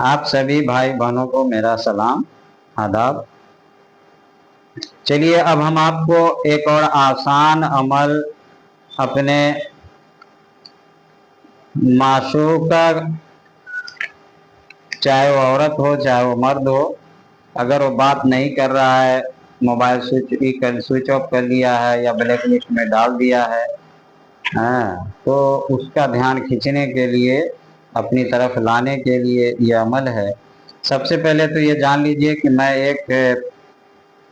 आप सभी भाई बहनों को मेरा सलाम, आदाब। चलिए अब हम आपको एक और आसान अमल अपने माशूका, चाहे वो औरत हो चाहे वो मर्द हो, अगर वो बात नहीं कर रहा है, मोबाइल स्विच ऑफ कर लिया है या ब्लैक लिस्ट में डाल दिया है, हाँ, तो उसका ध्यान खींचने के लिए, अपनी तरफ लाने के लिए ये अमल है। सबसे पहले तो ये जान लीजिए कि मैं एक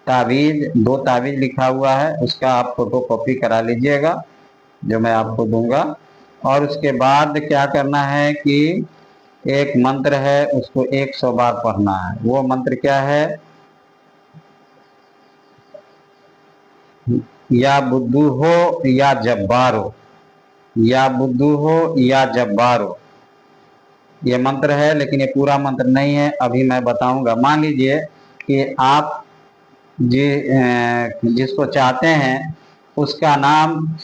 तावीज, दो तावीज लिखा हुआ है, उसका आप फोटो कॉपी करा लीजिएगा जो मैं आपको दूंगा। और उसके बाद क्या करना है कि एक मंत्र है, उसको 100 बार पढ़ना है। वो मंत्र क्या है? या बुद्धू हो या जब्बार हो, या बुद्धू हो या जब्बार हो, ये मंत्र है। लेकिन ये पूरा मंत्र नहीं है, अभी मैं बताऊंगा। मान लीजिए कि आप जिसको चाहते हैं उसका नाम,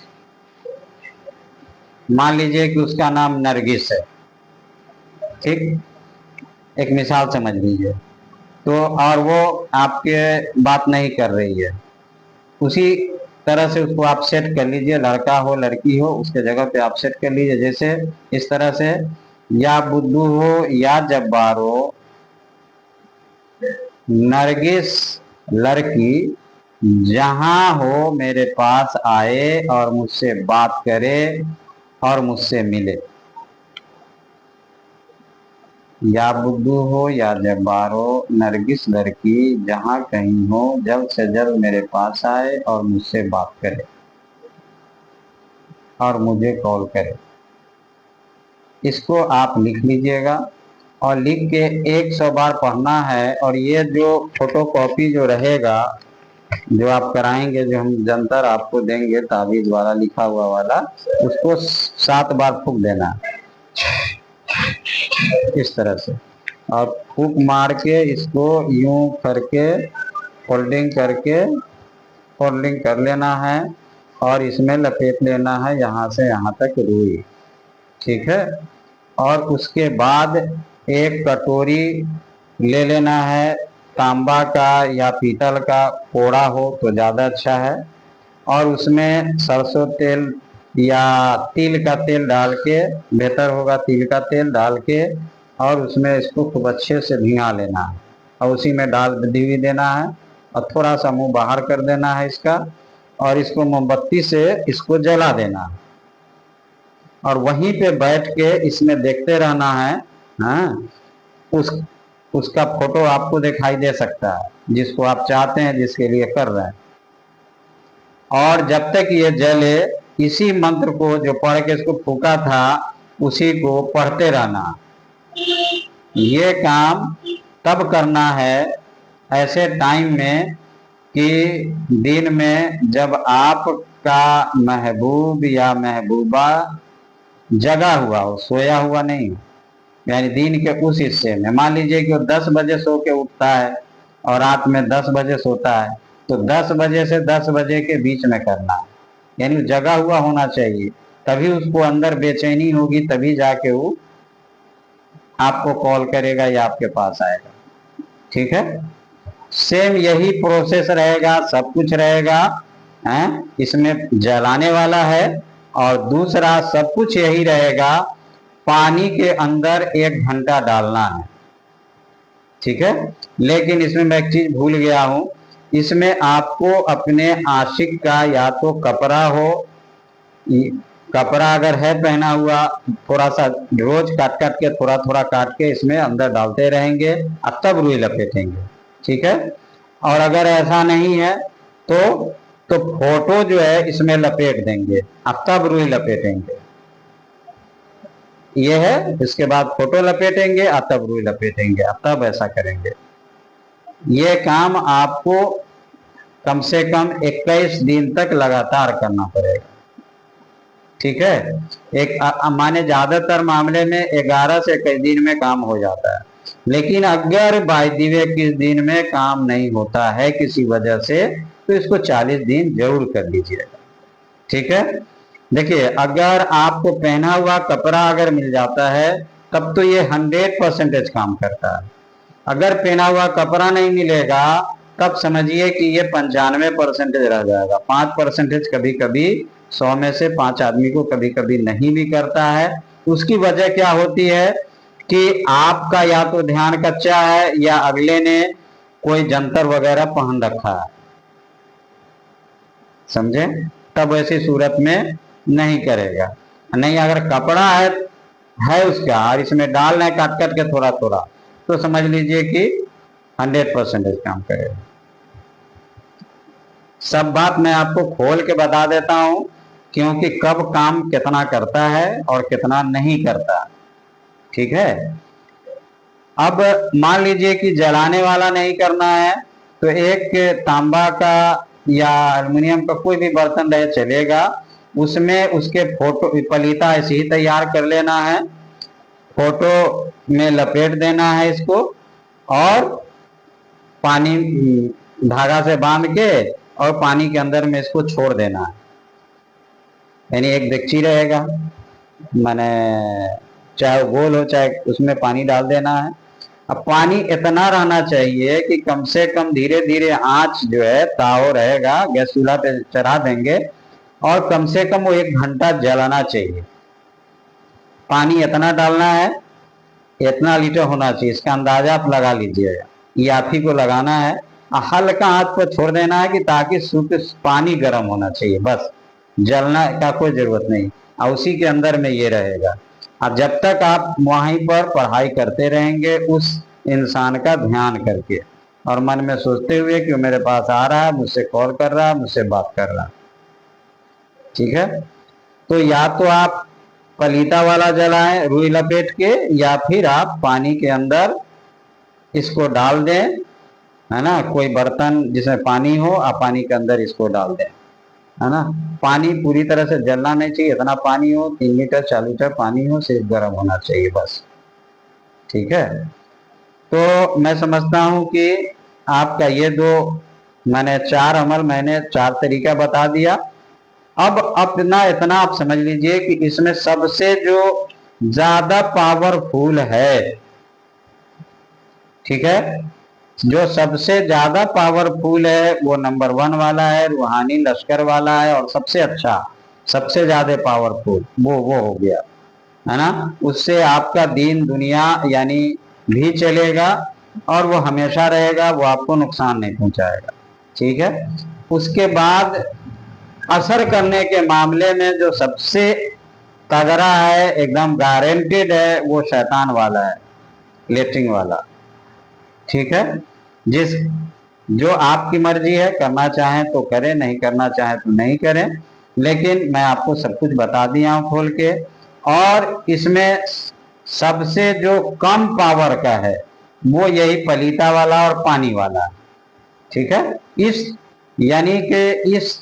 मान लीजिए कि उसका नाम नरगिस है, ठीक, एक मिसाल समझ लीजिए। तो और वो आपके बात नहीं कर रही है, उसी तरह से उसको आप सेट कर लीजिए। लड़का हो लड़की हो, उसके जगह पे आप सेट कर लीजिए। जैसे इस तरह से, या बुद्धू हो या जब्बार हो, नरगिस लड़की जहां हो मेरे पास आए और मुझसे बात करे और मुझसे मिले। या बुद्धू हो या जब्बार हो, नरगिस लड़की जहां कहीं हो, जल्द से जल्द मेरे पास आए और मुझसे बात करे और मुझे कॉल करे। इसको आप लिख लीजिएगा और लिख के 100 बार पढ़ना है। और ये जो फोटो कॉपी जो रहेगा, जो आप कराएंगे, जो हम जंतर आपको देंगे ताबीज वाला लिखा हुआ वाला, उसको 7 बार फूंक देना इस तरह से। और फूंक मार के इसको यूं करके फोल्डिंग करके फोल्डिंग कर लेना है और इसमें लपेट लेना है यहाँ से यहाँ तक रुई, ठीक है। और उसके बाद एक कटोरी ले लेना है, तांबा का या पीतल का, कोड़ा हो तो ज़्यादा अच्छा है। और उसमें सरसों तेल या तिल का तेल डाल के, बेहतर होगा तिल का तेल डाल के, और उसमें इसको खूब अच्छे से भिंगा लेना है और उसी में डाल दीवी देना है और थोड़ा सा मुंह बाहर कर देना है इसका, और इसको मोमबत्ती से इसको जला देना है और वहीं पे बैठ के इसमें देखते रहना है। हाँ, उसका फोटो आपको दिखाई दे सकता है जिसको आप चाहते हैं, जिसके लिए कर रहे हैं। और जब तक ये जले, इसी मंत्र को जो पढ़ के इसको फूका था उसी को पढ़ते रहना। ये काम तब करना है ऐसे टाइम में कि दिन में जब आपका महबूब या महबूबा जगा हुआ हो, सोया हुआ नहीं हो, यानी दिन के उस हिस्से में। मान लीजिए कि वो 10 बजे सो के उठता है और रात में 10 बजे सोता है, तो 10 बजे से 10 बजे के बीच में करना है, यानी जगा हुआ होना चाहिए। तभी उसको अंदर बेचैनी होगी, तभी जाके वो आपको कॉल करेगा या आपके पास आएगा, ठीक है। सेम यही प्रोसेस रहेगा, सब कुछ रहेगा, हैं, इसमें जलाने वाला है और दूसरा सब कुछ यही रहेगा। पानी के अंदर 1 घंटा डालना है, ठीक है। लेकिन इसमें मैं एक चीज भूल गया हूं, इसमें आपको अपने आशिक का या तो कपड़ा हो, कपड़ा अगर है पहना हुआ, थोड़ा सा रोज काट काट के, थोड़ा थोड़ा काट के इसमें अंदर डालते रहेंगे और तब रुई लपेटेंगे, ठीक है। और अगर ऐसा नहीं है तो फोटो जो है इसमें लपेट देंगे और तब रुई लपेटेंगे, ये है। इसके बाद फोटो लपेटेंगे और तब रुई लपेटेंगे और तब ऐसा करेंगे। ये काम आपको कम से कम 21 दिन तक लगातार करना पड़ेगा, ठीक है। एक माने ज्यादातर मामले में 11 से 21 दिन में काम हो जाता है। लेकिन अगर बाय दिवे किस दिन में काम नहीं होता है किसी वजह से, तो इसको 40 दिन जरूर कर लीजिएगा, ठीक है। देखिए, अगर आपको पहना हुआ कपड़ा अगर मिल जाता है तब तो ये 100% काम करता है। अगर पहना हुआ कपड़ा नहीं मिलेगा तब समझिए कि ये 95% रह जाएगा। 5% कभी कभी 100 में से 5 आदमी को कभी कभी नहीं भी करता है। उसकी वजह क्या होती है कि आपका या तो ध्यान कच्चा है या अगले ने कोई जंतर वगैरह पहन रखा है, समझे? तब ऐसी सूरत में नहीं करेगा। नहीं, अगर कपड़ा है उसका और इसमें डालना है काट काट के थोड़ा थोड़ा, तो समझ लीजिए कि 100% काम करेगा। सब बात मैं आपको खोल के बता देता हूं, क्योंकि कब काम कितना करता है और कितना नहीं करता। ठीक है। अब मान लीजिए कि जलाने वाला नहीं करना है, तो एक तांबा का या एल्युमिनियम का कोई भी बर्तन रहे चलेगा, उसमें उसके फोटो पलीता ऐसे ही तैयार कर लेना है, फोटो में लपेट देना है इसको, और पानी धागा से बांध के और पानी के अंदर में इसको छोड़ देना है। यानी एक डेगची रहेगा, माने चाहे वो गोल हो चाहे उसमें पानी डाल देना है। अब पानी इतना रहना चाहिए कि कम से कम धीरे धीरे आंच जो है ताव रहेगा, गैस चूल्हा पे चढ़ा देंगे और कम से कम वो 1 घंटा जलाना चाहिए। पानी इतना डालना है, इतना लीटर होना चाहिए, इसका अंदाजा आप लगा लीजिएगा, ये आप ही को लगाना है। हल्का हाथ पर छोड़ देना है कि ताकि सूखे, पानी गर्म होना चाहिए, बस जलना का कोई जरूरत नहीं, और उसी के अंदर में ये रहेगा। अब जब तक आप वहीं पर पढ़ाई करते रहेंगे उस इंसान का ध्यान करके और मन में सोचते हुए कि वो मेरे पास आ रहा है, मुझसे कॉल कर रहा है, मुझसे बात कर रहा है। ठीक है। तो या तो आप पलीता वाला जलाएं रुई लपेट के, या फिर आप पानी के अंदर इसको डाल दें, है ना, कोई बर्तन जिसमें पानी हो, आप पानी के अंदर इसको डाल दें, है ना। पानी पूरी तरह से जलना नहीं चाहिए, इतना पानी हो 3 लीटर 4 लीटर पानी हो, सिर्फ गर्म होना चाहिए बस। ठीक है। तो मैं समझता हूं कि आपका ये दो मैंने 4 अमल, मैंने 4 तरीका बता दिया। अब अपना इतना आप समझ लीजिए कि इसमें सबसे जो ज्यादा पावरफुल है, ठीक है, जो सबसे ज्यादा पावरफुल है वो नंबर 1 वाला है, रूहानी लश्कर वाला है, और सबसे अच्छा, सबसे ज्यादा पावरफुल वो हो गया, है ना। उससे आपका दीन दुनिया यानी भी चलेगा और वो हमेशा रहेगा, वो आपको नुकसान नहीं पहुंचाएगा। ठीक है। उसके बाद असर करने के मामले में जो सबसे तगड़ा है, एकदम गारंटेड है, वो शैतान वाला है, लेटरिंग वाला। ठीक है। जिस जो आपकी मर्जी है, करना चाहें तो करें, नहीं करना चाहें तो नहीं करें, लेकिन मैं आपको सब कुछ बता दिया हूं खोल के। और इसमें सबसे जो कम पावर का है वो यही पलीता वाला और पानी वाला। ठीक है। इस यानी कि इस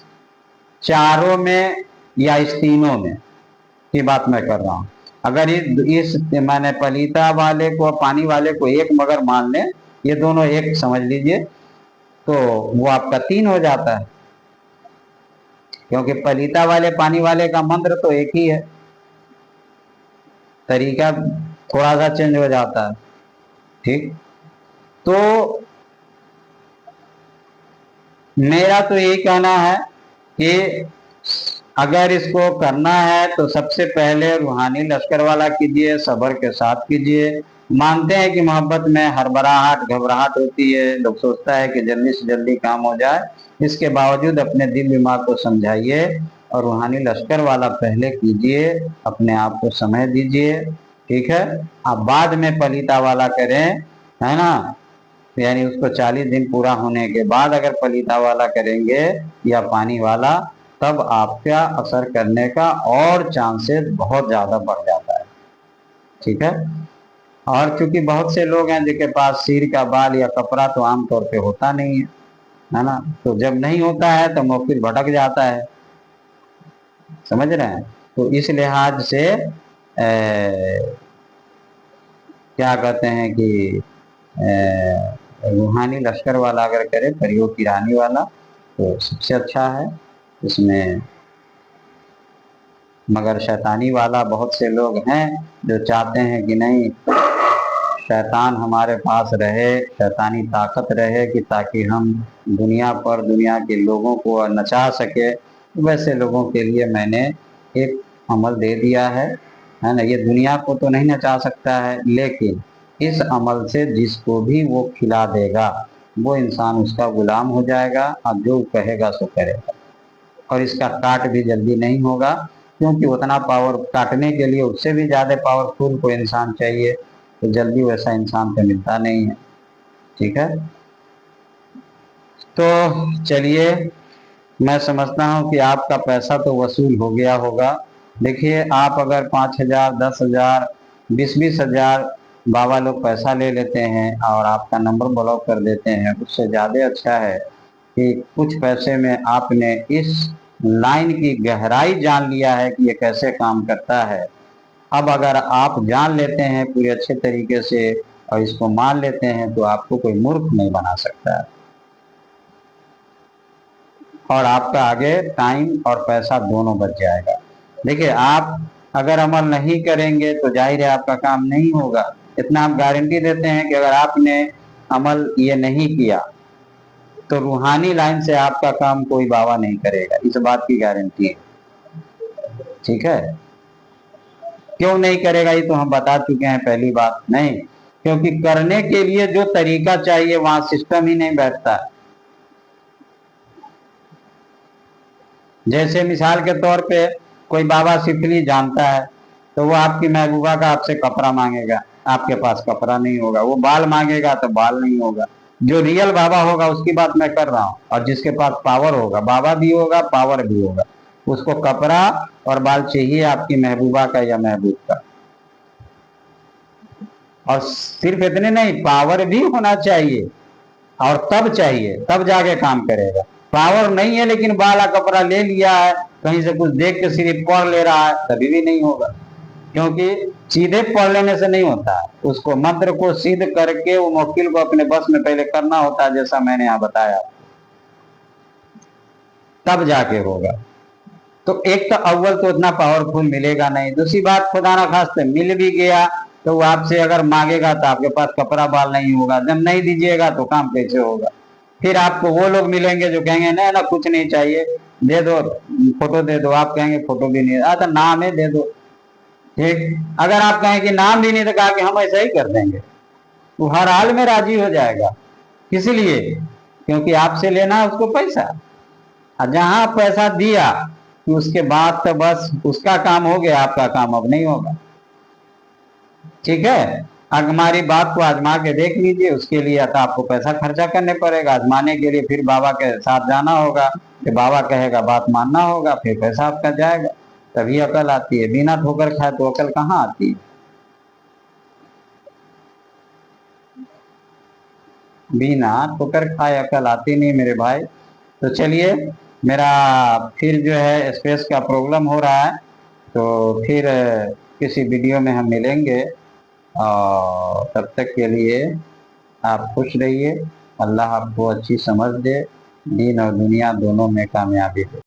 चारों में या इस तीनों में की बात मैं कर रहा हूं। अगर इस मैंने पलीता वाले को पानी वाले को एक मगर मान लें, ये दोनों एक समझ लीजिए, तो वो आपका 3 हो जाता है, क्योंकि पलीता वाले पानी वाले का मंत्र तो एक ही है, तरीका थोड़ा सा चेंज हो जाता है। ठीक। तो मेरा तो यही कहना है कि अगर इसको करना है तो सबसे पहले रूहानी लश्कर वाला कीजिए, सब्र के साथ कीजिए। मानते हैं कि मोहब्बत में हड़बड़ाहट घबराहट होती है, लोग सोचता है कि जल्दी से जल्दी काम हो जाए, इसके बावजूद अपने दिल दिमाग को समझाइए और रूहानी लश्कर वाला पहले कीजिए, अपने आप को समय दीजिए। ठीक है। आप बाद में पलीता वाला करें, है ना, यानी उसको 40 दिन पूरा होने के बाद अगर पलीता वाला करेंगे या पानी वाला, तब आपका असर करने का और चांसेस बहुत ज्यादा बढ़ जाता है। ठीक है। और क्योंकि बहुत से लोग हैं जिनके पास सिर का बाल या कपड़ा तो आमतौर पे होता नहीं है ना, तो जब नहीं होता है तो मुवक्किल भटक जाता है, समझ रहे हैं। तो इस लिहाज से क्या कहते हैं कि रूहानी लश्कर वाला अगर करे, प्रयोग की रानी वाला, तो सबसे अच्छा है। इसमें मगर शैतानी वाला बहुत से लोग हैं जो चाहते हैं कि नहीं, शैतान हमारे पास रहे, शैतानी ताकत रहे कि ताकि हम दुनिया पर दुनिया के लोगों को नचा सके। वैसे लोगों के लिए मैंने एक अमल दे दिया है ना। ये दुनिया को तो नहीं नचा सकता है, लेकिन इस अमल से जिसको भी वो खिला देगा वो इंसान उसका गुलाम हो जाएगा और जो कहेगा सो करेगा। और इसका काट भी जल्दी नहीं होगा, क्योंकि उतना पावर काटने के लिए उससे भी ज़्यादा पावरफुल कोई इंसान चाहिए, तो जल्दी वैसा इंसान तो मिलता नहीं है। ठीक है, तो चलिए, मैं समझता हूँ कि आपका पैसा तो वसूल हो गया होगा। देखिए, आप अगर 5,000, 10,000, 20,000 बाबा लोग पैसा ले लेते हैं और आपका नंबर ब्लॉक कर देते हैं, उससे ज़्यादा अच्छा है कि कुछ पैसे में आपने इस लाइन की गहराई जान लिया है कि ये कैसे काम करता है। अब अगर आप जान लेते हैं पूरे अच्छे तरीके से और इसको मान लेते हैं, तो आपको कोई मूर्ख नहीं बना सकता है और आपका आगे टाइम और पैसा दोनों बच जाएगा। देखिए, आप अगर अमल नहीं करेंगे तो जाहिर है आपका काम नहीं होगा। इतना आप गारंटी देते हैं कि अगर आपने अमल ये नहीं किया तो रूहानी लाइन से आपका काम कोई बाबा नहीं करेगा, इस बात की गारंटी है। ठीक है, क्यों नहीं करेगा ये तो हम बता चुके हैं। पहली बात, नहीं, क्योंकि करने के लिए जो तरीका चाहिए वहां सिस्टम ही नहीं बैठता। जैसे मिसाल के तौर पे कोई बाबा सिफली जानता है तो वो आपकी महबूबा का आपसे कपड़ा मांगेगा, आपके पास कपड़ा नहीं होगा। वो बाल मांगेगा तो बाल नहीं होगा। जो रियल बाबा होगा उसकी बात मैं कर रहा हूँ, और जिसके पास पावर होगा, बाबा भी होगा पावर भी होगा, उसको कपड़ा और बाल चाहिए आपकी महबूबा का या महबूब का। और सिर्फ इतने नहीं, पावर भी होना चाहिए, और तब चाहिए, तब जाके काम करेगा। पावर नहीं है लेकिन बाला कपड़ा ले लिया है, कहीं से कुछ देख के सिर्फ पढ़ ले रहा है, तभी भी नहीं होगा। क्योंकि सीधे पढ़ लेने से नहीं होता है, उसको मंत्र को सिद्ध करके वो मुवक्किल को अपने बस में पहले करना होता है, जैसा मैंने यहाँ बताया, तब जाके होगा। तो एक तो अव्वल तो उतना पावरफुल मिलेगा नहीं। दूसरी बात, खुदा ना खास्ते मिल भी गया तो वो आपसे अगर मांगेगा तो आपके पास कपड़ा बाल नहीं होगा, जब नहीं दीजिएगा तो काम कैसे होगा। फिर आपको वो लोग मिलेंगे जो कहेंगे ना ना कुछ नहीं चाहिए, दे दो, फोटो दे दो। आप कहेंगे फोटो भी नहीं, तो नाम है दे दो। ठीक, अगर आप कहें कि नाम भी नहीं, तो कहा कि हम ऐसा ही कर देंगे, वो हर हाल में राजी हो जाएगा। इसलिए क्योंकि आपसे लेना है उसको पैसा, और जहां पैसा दिया तो उसके बाद तो बस उसका काम हो गया, आपका काम अब नहीं होगा। ठीक है, हमारी बात को आजमा के देख लीजिए। उसके लिए तो आपको पैसा खर्चा करने पड़ेगा आजमाने के लिए, फिर बाबा के साथ जाना होगा, फिर बाबा कहेगा बात मानना होगा, फिर पैसा आपका जाएगा, तभी अकल आती है। बिना ठोकर खाए तो अकल कहाँ आती है। बिना ठोकर खाए अकल आती नहीं मेरे भाई। तो चलिए, मेरा फिर जो है स्पेस का प्रॉब्लम हो रहा है, तो फिर किसी वीडियो में हम मिलेंगे, और तब तक के लिए आप खुश रहिए। अल्लाह आपको अच्छी समझ दे, दीन और दुनिया दोनों में कामयाबी दे।